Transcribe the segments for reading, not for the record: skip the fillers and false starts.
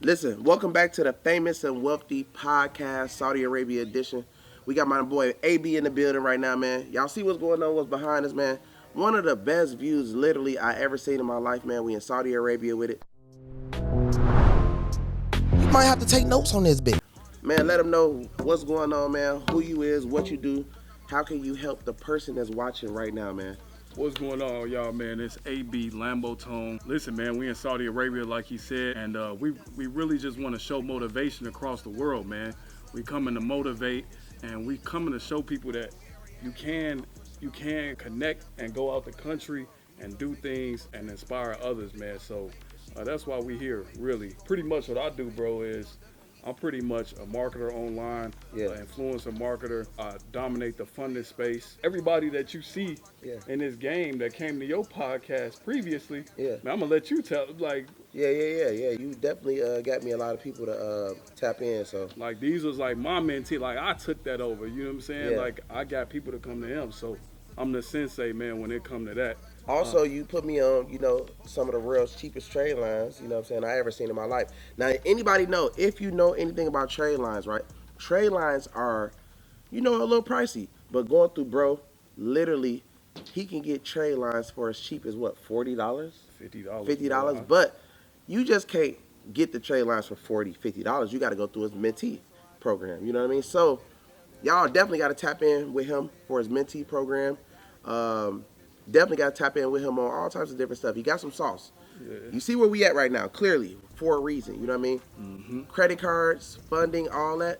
Listen, welcome back to the Famous and Wealthy Podcast, Saudi Arabia edition. We got my boy AB in the building right now, man. Y'all see what's going on, what's behind us, man. One of the best views literally I ever seen in my life, man. We in Saudi Arabia with it. You might have to take notes on this bit. Man, let them know what's going on, man, who you is, what you do, how can you help the person that's watching right now, man. What's going on, y'all, man? It's AB Lambo Tone. Listen, man, we in Saudi Arabia, like he said, and we really just want to show motivation across the world, man. We coming to motivate, and we coming to show people that you can connect and go out the country and do things and inspire others, man. So that's why we here, really. Pretty much what I do, bro, is I'm pretty much a marketer online, influencer marketer. I dominate the funding space. Everybody that you see in this game that came to your podcast previously, man, I'm gonna let you tell. Like, Yeah. You definitely got me a lot of people to tap in. So, like, these was like my mentee. Like, I took that over. You know what I'm saying? Yeah. Like, I got people to come to him. So, I'm the sensei, man. When it come to that. also, you put me on, some of the world's cheapest trade lines, you know what I'm saying, I ever seen in my life. Now, anybody know, if you know anything about trade lines, right? Trade lines are, a little pricey. But going through, bro, literally, he can get trade lines for as cheap as, what, $40? $50. $50. But you just can't get the trade lines for $40, $50. You got to go through his mentee program, you know what I mean? So, y'all definitely got to tap in with him for his mentee program. Definitely got to tap in with him on all types of different stuff. He got some sauce. Yeah. You see where we at right now, clearly, for a reason. You know what I mean? Mm-hmm. Credit cards, funding, all that.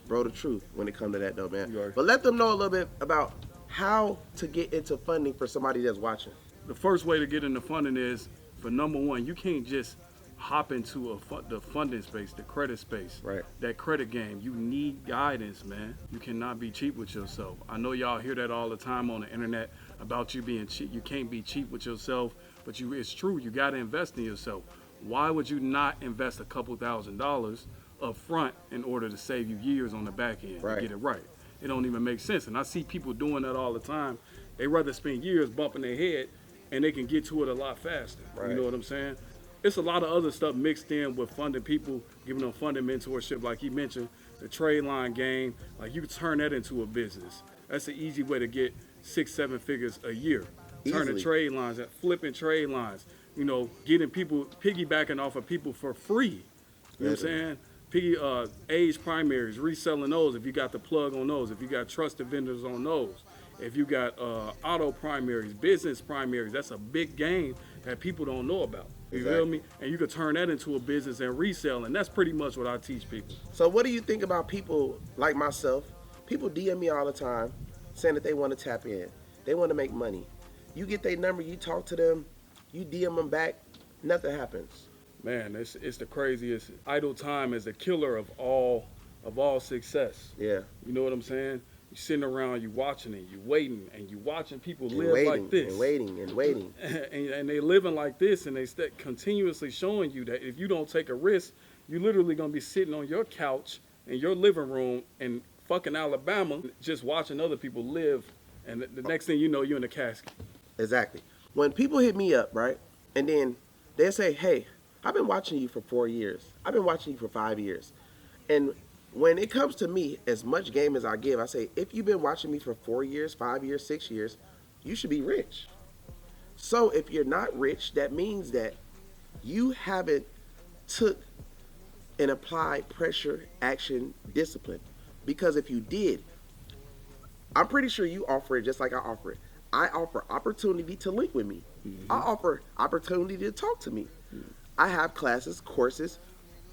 Bro, the truth when it comes to that, though, man. Right. But let them know a little bit about how to get into funding for somebody that's watching. The first way to get into funding is, for number one, you can't just hop into the funding space, the credit space, Right. that credit game. You need guidance, man. You cannot be cheap with yourself. I know y'all hear that all the time on the internet about you being cheap. You can't be cheap with yourself, but it's true. You got to invest in yourself. Why would you not invest a couple $1,000s up front in order to save you years on the back end Right. to get it right? It don't even make sense. And I see people doing that all the time. They rather spend years bumping their head and they can get to it a lot faster. Right. You know what I'm saying? It's a lot of other stuff mixed in with funding people, giving them funding mentorship, like he mentioned, the trade line game. Like, you can turn that into a business. That's an easy way to get 6-7 figures a year. Turning Easily. trade lines, flipping trade lines, getting people, piggybacking off of people for free. You know what I'm saying? Age primaries, reselling those if you got the plug on those, if you got trusted vendors on those, if you got auto primaries, business primaries. That's a big game that people don't know about. You feel me? And you could turn that into a business and resell, and that's pretty much what I teach people. So what do you think about people like myself? People DM me all the time saying that they want to tap in. They want to make money. You get their number, you talk to them, you DM them back, nothing happens. Man, it's the craziest. Idle time is the killer of all success. Yeah. You know what I'm saying? You sitting around, you watching it, you waiting, and you watching people And live waiting, like this. and waiting. And they living like this, and they continuously showing you that if you don't take a risk, you literally gonna be sitting on your couch in your living room in fucking Alabama, just watching other people live, and the next thing you know, you're in a casket. Exactly. When people hit me up, right, and then they say, hey, I've been watching you for 4 years. I've been watching you for 5 years. And when it comes to me, as much game as I give, I say, if you've been watching me for 4 years, 5 years, 6 years, you should be rich. So if you're not rich, that means that you haven't took and applied pressure, action, discipline. Because if you did, I'm pretty sure you offer it just like I offer it. I offer opportunity to link with me. Mm-hmm. I offer opportunity to talk to me. I have classes, courses.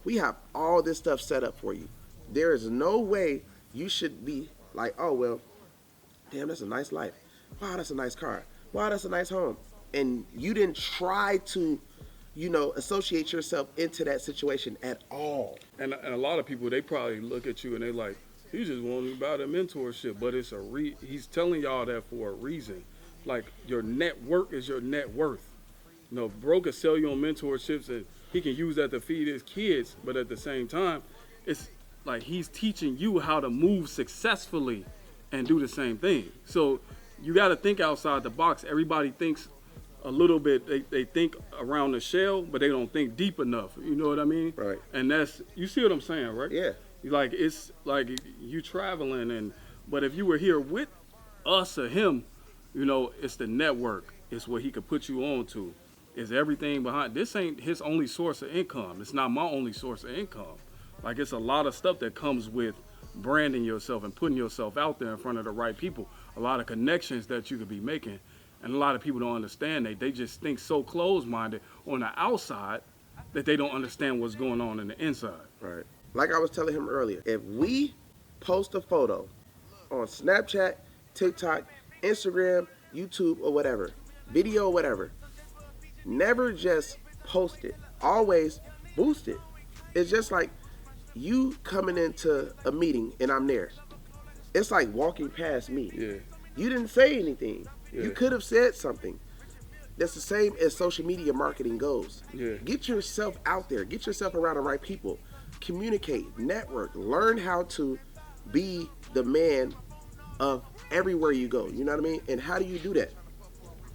We have all this stuff set up for you. There is no way you should be like, oh, well, damn, that's a nice life. Wow, that's a nice car. Wow, that's a nice home. And you didn't try to, associate yourself into that situation at all. And a lot of people, they probably look at you and they like, he just wanted about a mentorship, but it's he's telling y'all that for a reason. Like, your network is your net worth. Bro can sell you on mentorships and he can use that to feed his kids, but at the same time, it's like he's teaching you how to move successfully and do the same thing. So you got to think outside the box. Everybody thinks a little bit, they think around the shell, but they don't think deep enough. You know what I mean? Right. And that's, you see what I'm saying, right? Yeah. Like, it's like you traveling, but if you were here with us or him, you know, it's the network. It's what he could put you on to. It's everything behind. This ain't his only source of income. It's not my only source of income. Like, it's a lot of stuff that comes with branding yourself and putting yourself out there in front of the right people. A lot of connections that you could be making. And a lot of people don't understand that. They just think so closed-minded on the outside that they don't understand what's going on in the inside. Right. Like I was telling him earlier, if we post a photo on Snapchat, TikTok, Instagram, YouTube, or whatever, video, whatever, never just post it. Always boost it. It's just like you coming into a meeting and I'm there. It's like walking past me. Yeah. You didn't say anything. Yeah. You could have said something. That's the same as social media marketing goes. Yeah. Get yourself out there. Get yourself around the right people. Communicate, network, learn how to be the man of everywhere you go. You know what I mean? And how do you do that?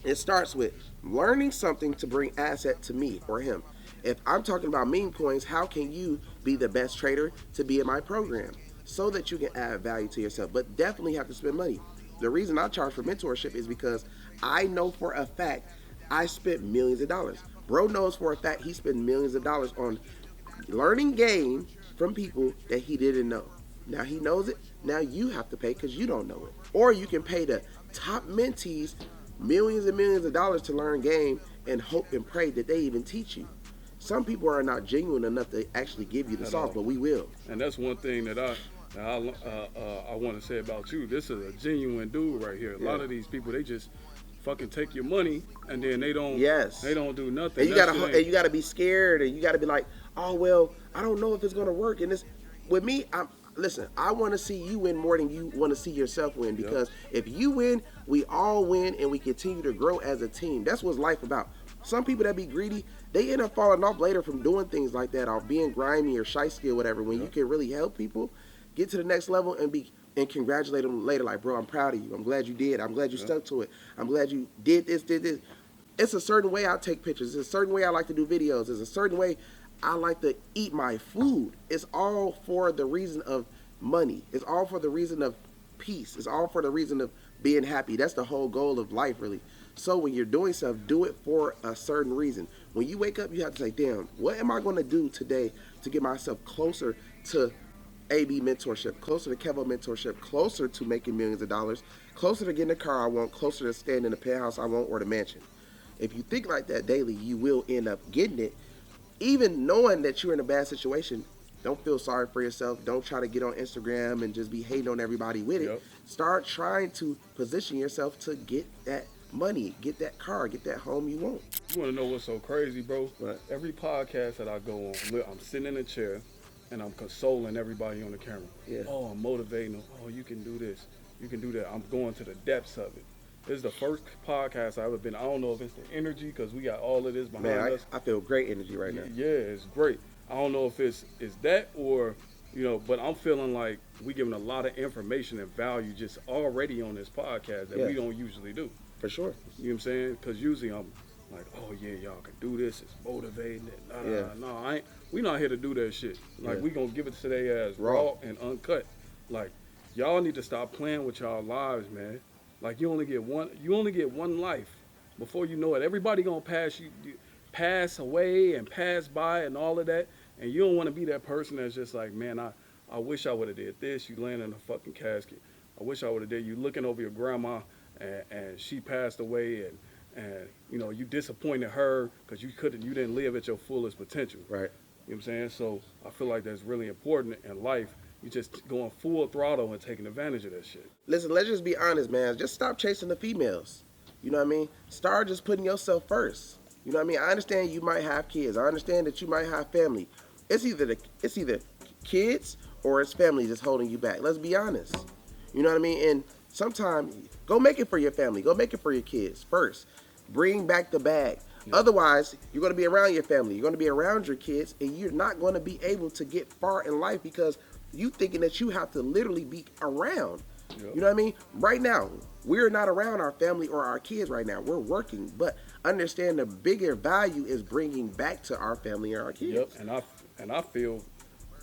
It starts with learning something to bring asset to me or him. If I'm talking about meme coins, how can you be the best trader to be in my program so that you can add value to yourself? But definitely have to spend money. The reason I charge for mentorship is because I know for a fact I spent millions of dollars. Bro knows for a fact he spent millions of dollars on learning game from people that he didn't know. Now he knows it. Now you have to pay because you don't know it. Or you can pay the top mentees millions and millions of dollars to learn game and hope and pray that they even teach you. Some people are not genuine enough to actually give you the sauce, but we will. And that's one thing that I want to say about you. This is a genuine dude right here. A lot of these people, they just fucking take your money and then they don't do nothing. And you gotta be scared, and you gotta be like, oh well, I don't know if it's gonna work. And this, with me, listen, I want to see you win more than you want to see yourself win, because if you win, we all win, and we continue to grow as a team. That's what's life about. Some people that be greedy, they end up falling off later from doing things like that, or being grimy or shysty or whatever. When you can really help people get to the next level and congratulate them later, like, bro, I'm proud of you. I'm glad you did. I'm glad you stuck to it. I'm glad you did this. It's a certain way I take pictures. It's a certain way I like to do videos. It's a certain way I like to eat my food. It's all for the reason of money. It's all for the reason of peace. It's all for the reason of being happy. That's the whole goal of life, really. So when you're doing stuff, do it for a certain reason. When you wake up, you have to say, damn, what am I going to do today to get myself closer to AB mentorship, closer to Kevo mentorship, closer to making millions of dollars, closer to getting the car I want, closer to staying in the penthouse I want or the mansion. If you think like that daily, you will end up getting it. Even knowing that you're in a bad situation, don't feel sorry for yourself. Don't try to get on Instagram and just be hating on everybody with it. Start trying to position yourself to get that money, get that car, get that home you want. You want to know what's so crazy, bro? What? Every podcast that I go on, I'm sitting in a chair and I'm consoling everybody on the camera. Yeah. Oh, I'm motivating them. Oh, you can do this. You can do that. I'm going to the depths of it. This is the first podcast I've ever been. I don't know if it's the energy, because we got all of this behind us. I feel great energy right now. Yeah, it's great. I don't know if it's that or, but I'm feeling like we giving a lot of information and value just already on this podcast that we don't usually do. For sure. You know what I'm saying? Because usually I'm like, oh yeah, y'all can do this. It's motivating. No, we not here to do that shit. Like, we gonna give it to their ass raw and uncut. Like, y'all need to stop playing with y'all lives, man. Like, you only get one life. Before you know it, everybody gonna pass away and pass by and all of that. And you don't want to be that person that's just like, man, I wish I would have did this. You laying in a fucking casket. I wish I would have did. You looking over your grandma and she passed away, and you disappointed her because you didn't live at your fullest potential. Right. You know what I'm saying? So I feel like that's really important in life. You just going full throttle and taking advantage of that shit. Listen, let's just be honest, man. Just stop chasing the females. You know what I mean? Start just putting yourself first. You know what I mean? I understand you might have kids. I understand that you might have family. It's either kids or it's family that's holding you back. Let's be honest. You know what I mean? And sometimes go make it for your family. Go make it for your kids first. Bring back the bag. Yeah. Otherwise, you're going to be around your family. You're going to be around your kids, and you're not going to be able to get far in life because you thinking that you have to literally be around. Yep. You know what I mean? Right now, we're not around our family or our kids right now. We're working. But understand the bigger value is bringing back to our family and our kids. Yep. And I feel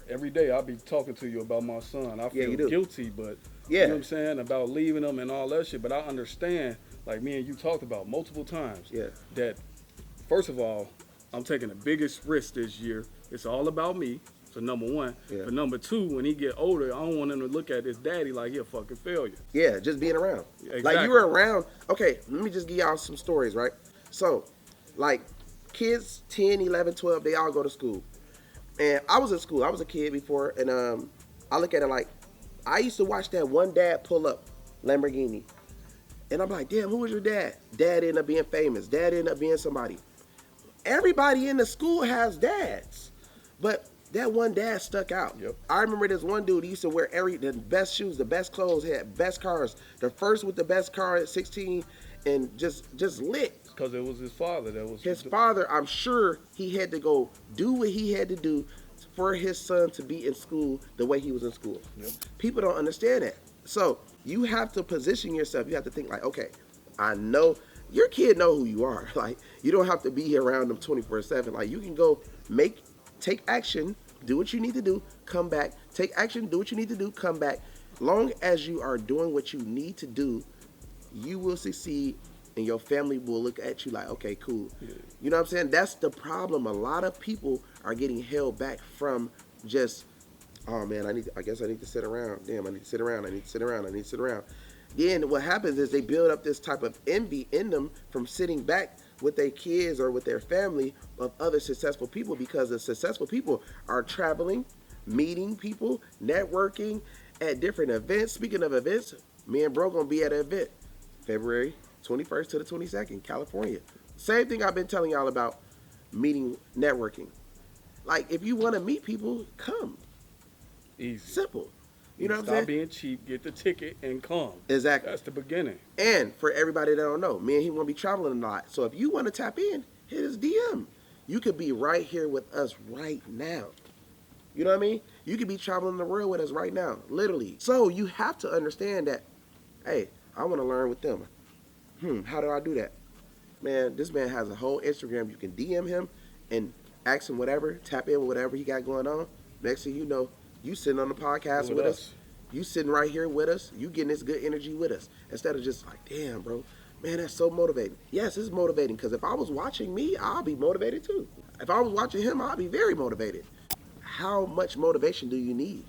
every day I be talking to you about my son. I Yeah, feel you do. guilty, but you Yeah. know what I'm saying, about leaving him and all that shit. But I understand, like me and you talked about multiple times, Yeah. that first of all, I'm taking the biggest risk this year. It's all about me. So number one. Yeah. But number two, when he get older, I don't want him to look at his daddy like he a fucking failure. Yeah, just being around. Exactly. Like you were around. Okay, let me just give y'all some stories, right? So, like kids 10, 11, 12, they all go to school. And I was in school. I was a kid before, and I look at it like I used to watch that one dad pull up Lamborghini. And I'm like, damn, who was your dad? Dad ended up being famous. Dad ended up being somebody. Everybody in the school has dads. But that one dad stuck out. Yep. I remember this one dude, he used to wear the best shoes, the best clothes, had best cars. The first with the best car at 16 and just lit. Because it was his father that was His father, I'm sure he had to go do what he had to do for his son to be in school the way he was in school. Yep. People don't understand that. So you have to position yourself. You have to think like, okay, I know your kid know who you are. Like you don't have to be around them 24/7. Like you can go take action, do what you need to do, come back. Take action, do what you need to do, come back. Long as you are doing what you need to do, you will succeed. And your family will look at you like, okay, cool. Yeah. You know what I'm saying? That's the problem. A lot of people are getting held back from just, oh man, I guess I need to sit around. Damn, I need to sit around. I need to sit around. I need to sit around. Then what happens is they build up this type of envy in them from sitting back with their kids or with their family of other successful people, because the successful people are traveling, meeting people, networking at different events. Speaking of events, me and bro gonna be at an event February 21st to the 22nd, California. Same thing I've been telling y'all about meeting, networking. Like, if you want to meet people, come. easy. Simple. You know what I'm Stop saying? being cheap, get the ticket, and come. Exactly. That's the beginning. And for everybody that don't know, me and he want to be traveling a lot. So if you want to tap in, hit his DM. You could be right here with us right now. You know what I mean? You could be traveling the world with us right now, literally. So you have to understand that, hey, I want to learn with them. How do I do that? Man, this man has a whole Instagram. You can DM him and ask him whatever, tap in with whatever he got going on. Next thing you know, you sitting on the podcast with us. You sitting right here with us. You getting this good energy with us. Instead of just like, damn, bro, man, that's so motivating. Yes, it's motivating, because if I was watching me, I'll be motivated too. If I was watching him, I'll be very motivated. How much motivation do you need?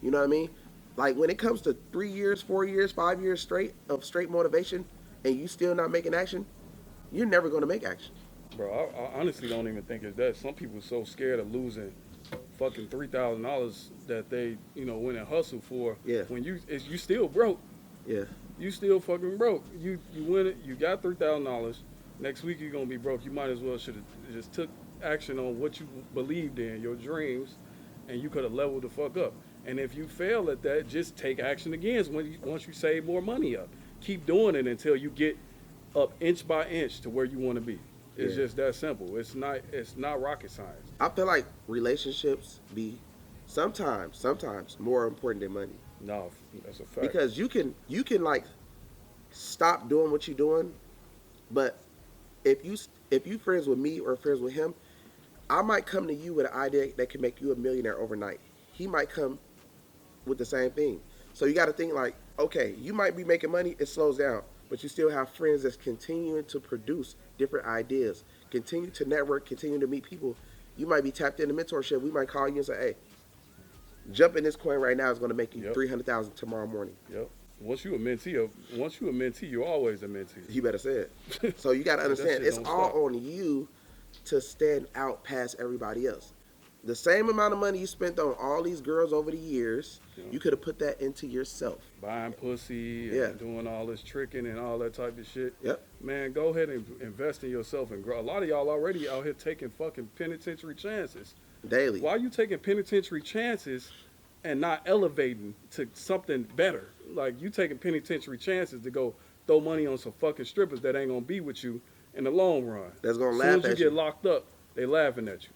You know what I mean? Like when it comes to 3 years, 4 years, 5 years straight of straight motivation, and you still not making action, you're never going to make action. Bro, I honestly don't even think it's that. Some people are so scared of losing fucking $3,000 that they, went and hustled for. Yeah. When you still broke. Yeah. You still fucking broke. You win it. You got $3,000. Next week you're gonna be broke. You might as well should have just took action on what you believed in, your dreams, and you could have leveled the fuck up. And if you fail at that, just take action again. Once you save more money up, keep doing it until you get up inch by inch to where you want to be. It's just that simple. It's not rocket science. I feel like relationships be sometimes more important than money. No, that's a fact. Because you can like stop doing what you're doing, but if you friends with me or friends with him, I might come to you with an idea that can make you a millionaire overnight. He might come with the same thing. So you got to think like, okay, you might be making money, it slows down, but you still have friends that's continuing to produce different ideas, continue to network, continue to meet people. You might be tapped into mentorship. We might call you and say, hey, jump in this coin right now is going to make you $300,000 tomorrow morning. Yep. Once you a mentee, you're always a mentee. You better say it. So you got to understand, it's all on you to stand out past everybody else. The same amount of money you spent on all these girls over the years, you could have put that into yourself. Buying pussy and doing all this tricking and all that type of shit. Yep. Man, go ahead and invest in yourself and grow. A lot of y'all already out here taking fucking penitentiary chances. Daily. Why are you taking penitentiary chances and not elevating to something better? Like, you taking penitentiary chances to go throw money on some fucking strippers that ain't gonna be with you in the long run. That's gonna laugh at you. As soon as you you get locked up, they laughing at you.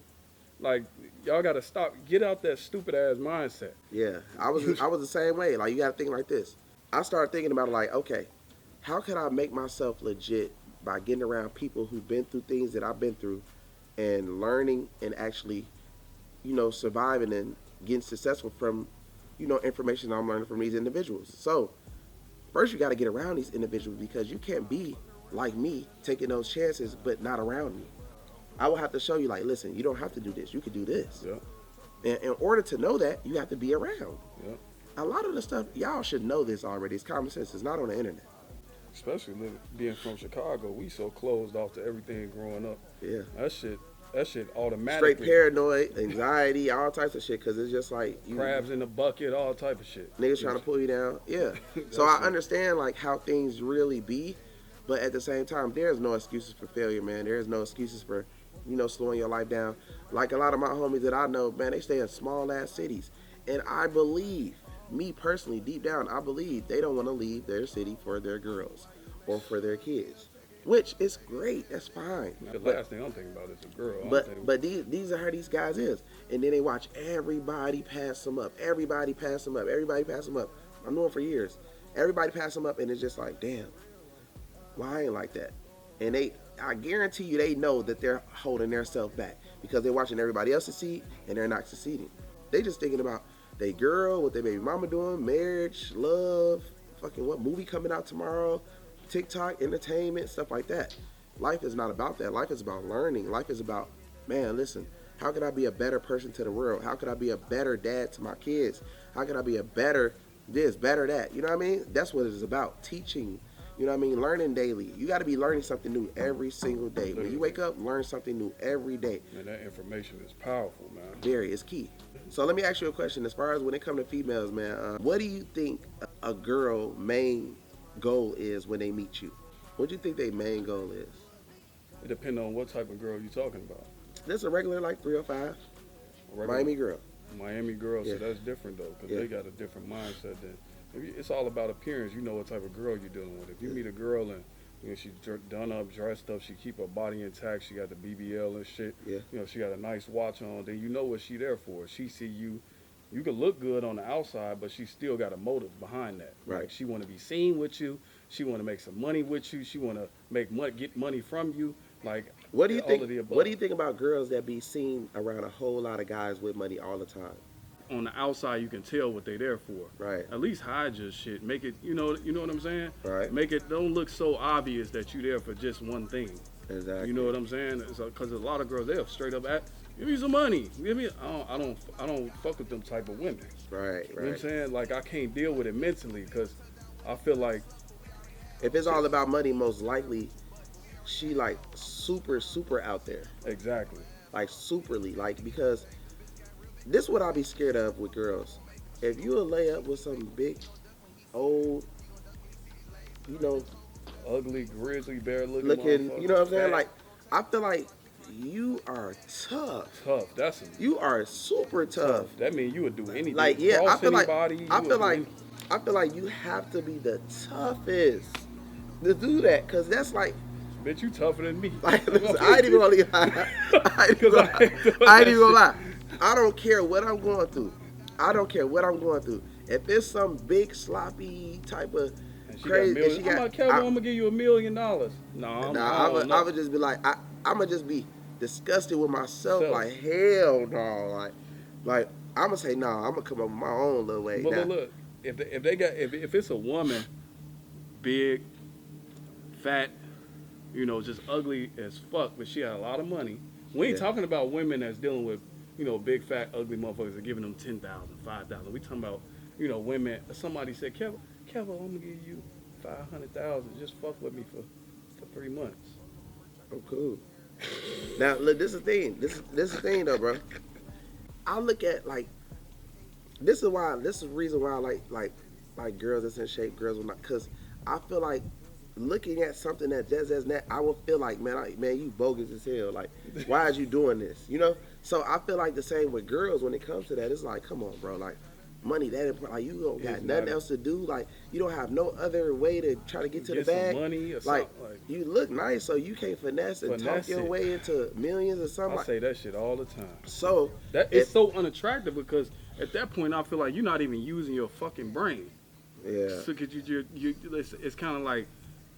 Like, y'all gotta stop. Get out that stupid ass mindset. Yeah, I was the same way. Like, you gotta think like this. I started thinking about it like, okay, how can I make myself legit by getting around people who've been through things that I've been through, and learning and actually, surviving and getting successful from, information I'm learning from these individuals. So first you got to get around these individuals because you can't be like me taking those chances but not around me. I will have to show you, like, listen, you don't have to do this. You could do this. Yeah. And in order to know that, you have to be around. Yeah. A lot of the stuff, y'all should know this already. It's common sense. It's not on the internet. Especially being from Chicago, we so closed off to everything growing up. Yeah. That shit automatically. Straight paranoid, anxiety, all types of shit, because it's just like Crabs in the bucket, all type of shit. Niggas trying to pull you down. Yeah. So I understand, like, how things really be, but at the same time, there's no excuses for failure, man. There's no excuses for, slowing your life down. Like a lot of my homies that I know, man, they stay in small ass cities. And I believe, me personally, deep down, I believe they don't want to leave their city for their girls or for their kids. Which is great. That's fine. The last thing I'm thinking about is a girl. But these are how these guys is. And then they watch everybody pass them up. Everybody pass them up. Everybody pass them up. I'm knowing for years. Everybody pass them up, and it's just like, damn, why I ain't like that? And I guarantee you, they know that they're holding themselves back because they're watching everybody else succeed, and they're not succeeding. They just thinking about they girl, what their baby mama doing, marriage, love, fucking what movie coming out tomorrow, TikTok, entertainment, stuff like that. Life is not about that. Life is about learning. Life is about, man, listen, how can I be a better person to the world? How can I be a better dad to my kids? How can I be a better this, better that? You know what I mean? That's what it is about. Teaching, learning daily. You got to be learning something new every single day. When you wake up, learn something new every day. And that information is powerful, man. Very, it's key. So let me ask you a question. As far as when it comes to females, man, what do you think a girl main goal is when they meet you? What do you think their main goal is? It depends on what type of girl you're talking about. This a regular, like 305 Miami girl. Miami girl, Yeah. so that's different though, because Yeah. they got a different mindset than. It's all about appearance. You know what type of girl you're dealing with. If you meet a girl and she's done up, dressed up, she keep her body intact, she got the BBL and shit. Yeah. She got a nice watch on. Then you know what she there for. She see you. You can look good on the outside, but she still got a motive behind that. Right. Like she want to be seen with you. She want to make some money with you. She want to get money from you. Like What do you all think? of the above. What do you think about girls that be seen around a whole lot of guys with money all the time? On the outside, you can tell what they there for. Right. At least hide your shit. Make it, you know what I'm saying? Right. Make it, don't look so obvious that you there for just one thing. Exactly. You know what I'm saying? Because a lot of girls, they'll straight up ask, give me some money. Give me, I don't fuck with them type of women. Right. You know what I'm saying? Like, I can't deal with it mentally because I feel like. If it's all about money, most likely she like super out there. Exactly. Like superly. Like, because this is what I'll be scared of with girls. If you will lay up with some big, old, Ugly, grizzly bear looking you know what I'm saying? fat. Like, I feel like you are tough. Tough. That's You are super tough. That means you would do anything. Like, yeah, Cross anybody, I feel like you have to be the toughest to do that, cause that's like, bitch, you tougher than me. I ain't even gonna lie. I ain't even gonna lie. I don't care what I'm going through. If it's some big sloppy type of crazy, and she got, I'm gonna give you $1 million. No, I would just be like, I'm gonna just be disgusted with myself. Like, hell no. Like I'm gonna say no. I'm gonna come up with my own little way. But look, if it's a woman, big, fat, just ugly as fuck, but she had a lot of money. We ain't talking about women that's dealing with, big, fat, ugly motherfuckers that giving them $10,000, $5,000. We talking about, women. Somebody said, Kevo, I'm gonna give you $500,000. Just fuck with me for 3 months. I'm cool. Now look, this is the thing. This is the thing though, bro. I look at like, this is the reason why I like girls that's in shape, girls with not, cause I feel like looking at something that just as that, I will feel like, man, you bogus as hell. Like, why is you doing this? So I feel like the same with girls when it comes to that. It's like, come on, bro. Like, money that important. Like, you don't got nothing else to do. Like, you don't have no other way to try to get to the bag. Some money or like, something. you look nice, so you can't finesse talk your way into millions or something. I say that shit all the time. So it's so unattractive because at that point I feel like you're not even using your fucking brain. Yeah. So it's kind of like,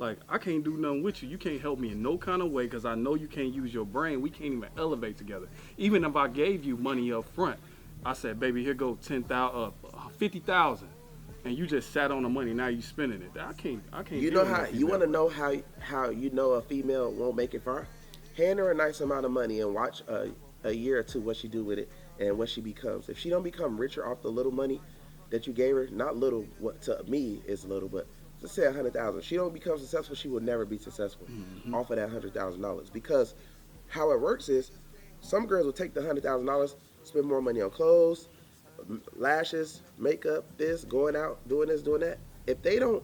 Like, I can't do nothing with you. You can't help me in no kind of way because I know you can't use your brain. We can't even elevate together. Even if I gave you money up front, I said, baby, here go 50,000, and you just sat on the money. Now you spending it. I can't. You deal know with no how you female. want to know how you know a female won't make it far? Hand her a nice amount of money and watch a year or two what she do with it and what she becomes. If she don't become richer off the little money that you gave her, not little, what to me is little, but let's say 100,000. She don't become successful, she will never be successful off of that $100,000 because how it works is some girls will take the $100,000, spend more money on clothes, lashes, makeup, this, going out, doing this, doing that. If they don't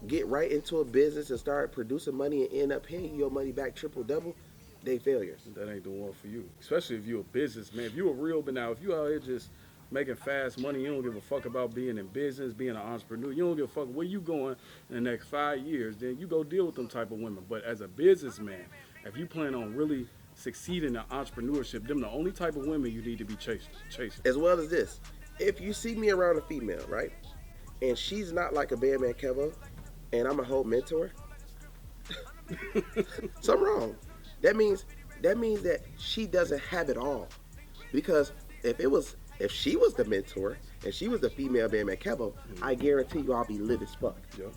get right into a business and start producing money and end up paying your money back triple double, they failures. That ain't the one for you. Especially if you're a businessman. If you're a real, but now if you out here just making fast money, you don't give a fuck about being in business, being an entrepreneur. You don't give a fuck where you going in the next 5 years. Then you go deal with them type of women. But as a businessman, if you plan on really succeeding in entrepreneurship, them the only type of women you need to be chasing. As well as this, if you see me around a female, right, and she's not like a Bandman Kevo, and I'm a whole mentor, something wrong. That means that she doesn't have it all. Because if she was the mentor and she was the female Bandman Kevo, I guarantee you I'll be lit as fuck. Yep.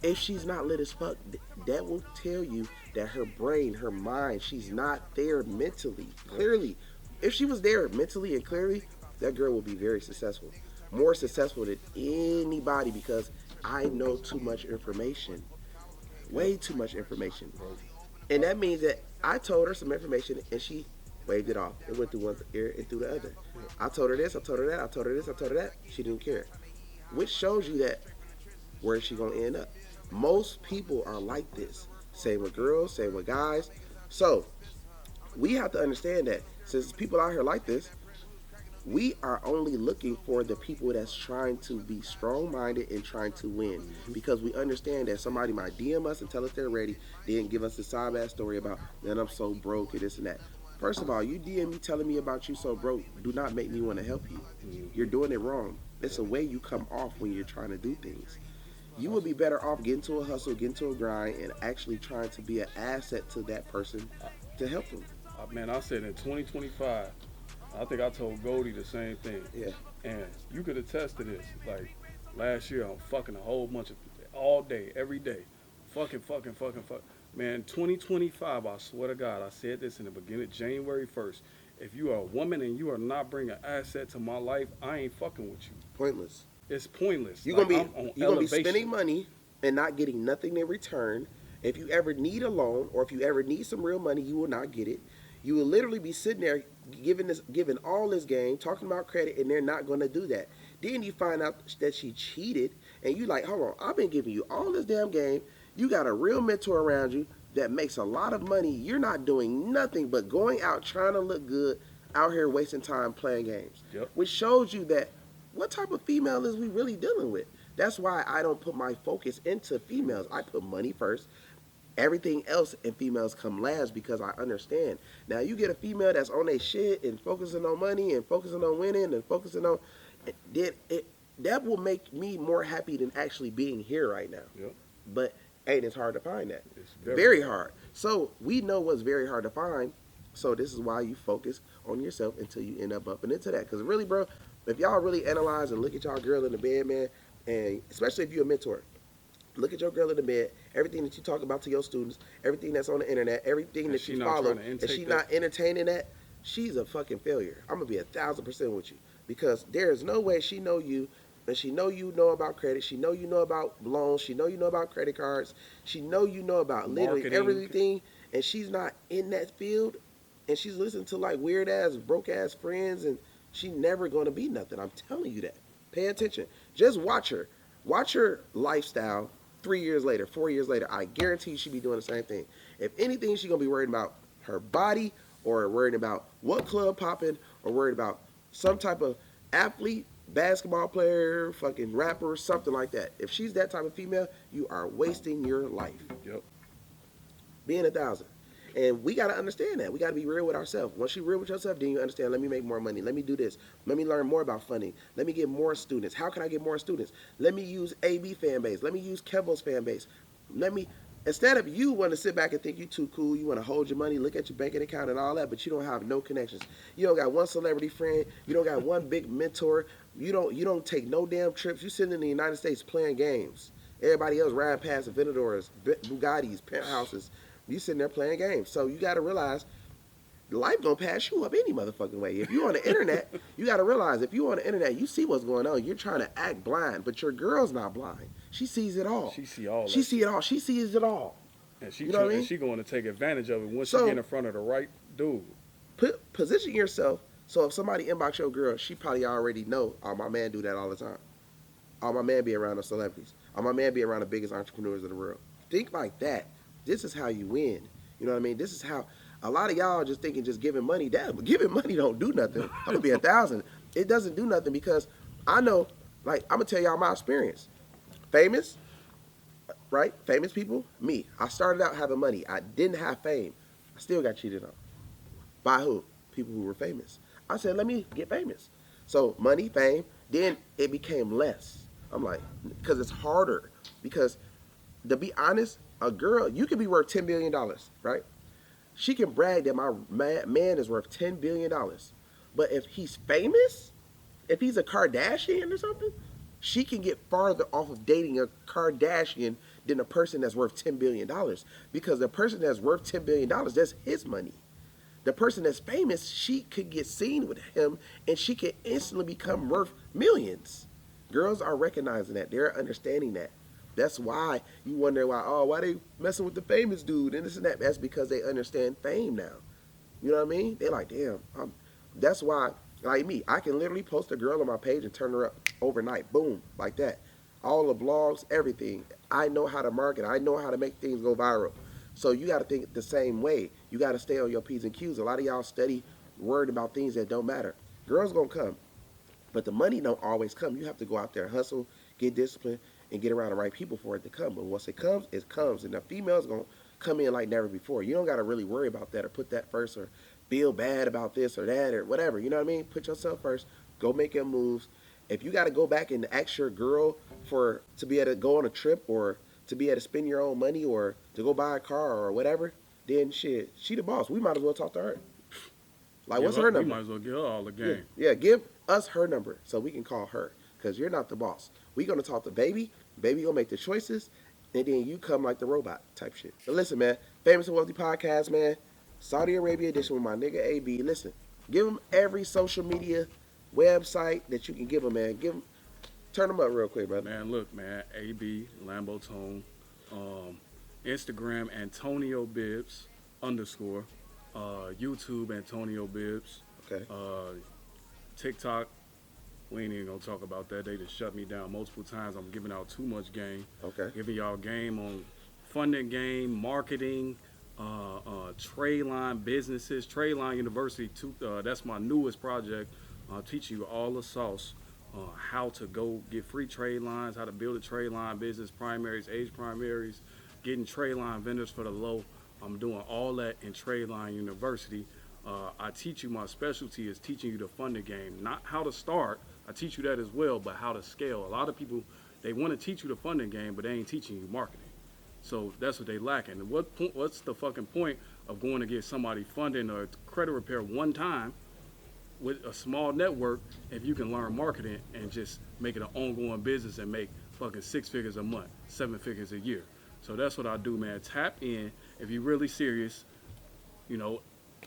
If she's not lit as fuck, that will tell you that her brain, her mind, she's not there mentally, clearly. If she was there mentally and clearly, that girl will be very successful. More successful than anybody because I know too much information. Way too much information. And that means that I told her some information and she waved it off. It went through one ear and through the other. I told her this, I told her that, I told her this, I told her that. She didn't care. Which shows you that where is she going to end up? Most people are like this. Same with girls, same with guys. So we have to understand that since people out here like this, we are only looking for the people that's trying to be strong-minded and trying to win. Because we understand that somebody might DM us and tell us they're ready, then give us a side-ass story about, man, I'm so broke and this and that. First of all, you DM me telling me about you so broke, do not make me want to help you. You're doing it wrong. It's a way you come off when you're trying to do things. You would be better off getting to a hustle, getting to a grind, and actually trying to be an asset to that person to help them. Man, I said in 2025, I think I told Goldie the same thing. Yeah. And you could attest to this. Like, last year, I'm fucking a whole bunch of, all day, every day. Fucking. Man, 2025, I swear to God, I said this in the beginning, January 1st. If you are a woman and you are not bringing an asset to my life, I ain't fucking with you. Pointless. It's pointless. You're Like, gonna be spending money and not getting nothing in return. If you ever need a loan or if you ever need some real money, you will not get it. You will literally be sitting there giving all this game, talking about credit, and they're not going to do that. Then you find out that she cheated, and you like, hold on, I've been giving you all this damn game. You got a real mentor around you that makes a lot of money. You're not doing nothing but going out trying to look good, out here wasting time playing games. Yep. Which shows you that what type of female is we really dealing with? That's why I don't put my focus into females. I put money first. Everything else in females come last because I understand. Now you get a female that's on their shit and focusing on money and focusing on winning and focusing on, that will make me more happy than actually being here right now. Yep. But ain't it's hard to find that. It's very hard. So we know what's very hard to find. So this is why you focus on yourself until you end up into that. Because really, bro, if y'all really analyze and look at y'all girl in the bed, man, and especially if you're a mentor, look at your girl in the bed, everything that you talk about to your students, everything that's on the internet, everything that you follow, and she's not entertaining that, she's a fucking failure. I'm going to be 1,000% with you. Because there's no way she know you, and she know you know about credit, she know you know about loans, she know you know about credit cards, she know you know about literally everything, and she's not in that field, and she's listening to like weird-ass, broke-ass friends, and she's never going to be nothing. I'm telling you that. Pay attention. Just watch her. Watch her lifestyle 3 years later, 4 years later. I guarantee she'll be doing the same thing. If anything, she's going to be worried about her body or worried about what club popping or worried about some type of athlete, basketball player, fucking rapper, something like that. If she's that type of female, you are wasting your life. Yep. Being 1,000. And we got to understand that. We got to be real with ourselves. Once you're real with yourself, then you understand, let me make more money. Let me do this. Let me learn more about funding. Let me get more students. How can I get more students? Let me use AB fan base. Let me use Kevo's fan base. Let me, instead of you want to sit back and think you too cool, you want to hold your money, look at your banking account and all that, but you don't have no connections. You don't got one celebrity friend. You don't got one big mentor. You don't take no damn trips. You sitting in the United States playing games. Everybody else riding past Aventadors, Bugattis, penthouses. You sitting there playing games. So you got to realize life gonna pass you up any motherfucking way. If you on the internet, you gotta realize if you on the internet, you see what's going on. You're trying to act blind, but your girl's not blind. She sees it all. She see all. She see it all. She sees it all. And she, you know what I mean? and she going to take advantage of it once So- she get in front of the right dude. Position yourself. So if somebody inbox your girl, she probably already know. Oh, my man do that all the time. Oh, my man be around the celebrities. Oh, my man be around the biggest entrepreneurs of the world. Think like that. This is how you win. You know what I mean? This is how. A lot of y'all just thinking just giving money. But giving money don't do nothing. I'm gonna be 1,000. It doesn't do nothing because I know. Like I'm gonna tell y'all my experience. Famous, right? Famous people. Me. I started out having money. I didn't have fame. I still got cheated on. By who? People who were famous. I said, let me get famous. So money, fame. Then it became less. I'm like, because it's harder. Because to be honest, a girl, you could be worth $10 billion, right? She can brag that my man is worth $10 billion. But if he's famous, if he's a Kardashian or something, she can get farther off of dating a Kardashian than a person that's worth $10 billion. Because the person that's worth $10 billion, that's his money. The person that's famous, she could get seen with him and she could instantly become worth millions. Girls are recognizing that. They're understanding that. That's why you wonder why they messing with the famous dude and this and that. That's because they understand fame now. You know what I mean? They're like, damn. That's why, like me, I can literally post a girl on my page and turn her up overnight. Boom, like that. All the blogs, everything. I know how to market. I know how to make things go viral. So you got to think the same way. You got to stay on your P's and Q's. A lot of y'all study worried about things that don't matter. Girls going to come. But the money don't always come. You have to go out there and hustle, get disciplined, and get around the right people for it to come. But once it comes, it comes. And the female's going to come in like never before. You don't got to really worry about that or put that first or feel bad about this or that or whatever. You know what I mean? Put yourself first. Go make your moves. If you got to go back and ask your girl to be able to go on a trip or to be able to spend your own money or to go buy a car or whatever, then shit, she the boss. We might as well talk to her. Like, what's her number? We might as well give her all the game. Yeah, give us her number so we can call her because you're not the boss. We going to talk to baby. Baby going to make the choices, and then you come like the robot type shit. But listen, man, Famous and Wealthy Podcast, man, Saudi Arabia edition with my nigga AB. Listen, give him every social media website that you can give him, man. Turn them up real quick, brother. Man, look, man, AB, Lambo Tone, Instagram, Antonio Bibbs, _, YouTube, Antonio Bibbs, Okay. TikTok, we ain't even gonna talk about that. They just shut me down multiple times. I'm giving out too much game. Okay. Giving y'all game on funding game, marketing, trade line businesses, trade line university. That's my newest project. I'll teach you all the sauce. How to go get free trade lines, how to build a trade line business, primaries, age primaries, getting trade line vendors for the low. I'm doing all that in Trade Line University. I teach you, my specialty is teaching you the funding game, not how to start. I teach you that as well, but how to scale. A lot of people, they want to teach you the funding game, but they ain't teaching you marketing. So that's what they lacking. And what's the fucking point of going to get somebody funding or credit repair one time with a small network if you can learn marketing and just make it an ongoing business and make fucking 6 figures a month, 7 figures a year. So that's what I do, man. Tap in if you're really serious. You know,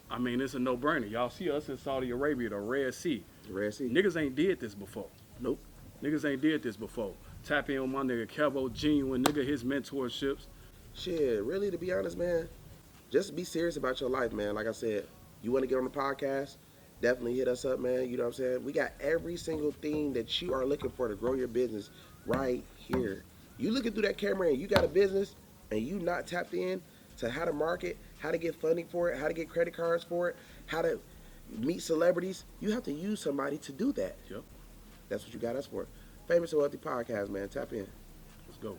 I mean, it's a no-brainer. Y'all see us in Saudi Arabia, the Red Sea. The Red Sea. Niggas ain't did this before. Nope. Niggas ain't did this before. Tap in with my nigga Kevo, genuine nigga, his mentorships. Shit, really, to be honest, man, just be serious about your life, man. Like I said, you want to get on the podcast, definitely hit us up, man. You know what I'm saying? We got every single thing that you are looking for to grow your business right here. You looking through that camera and you got a business and you not tapped in to how to market, how to get funding for it, how to get credit cards for it, how to meet celebrities, you have to use somebody to do that. Yep. That's what you got us for. Famous and Wealthy Podcast, man. Tap in. Let's go.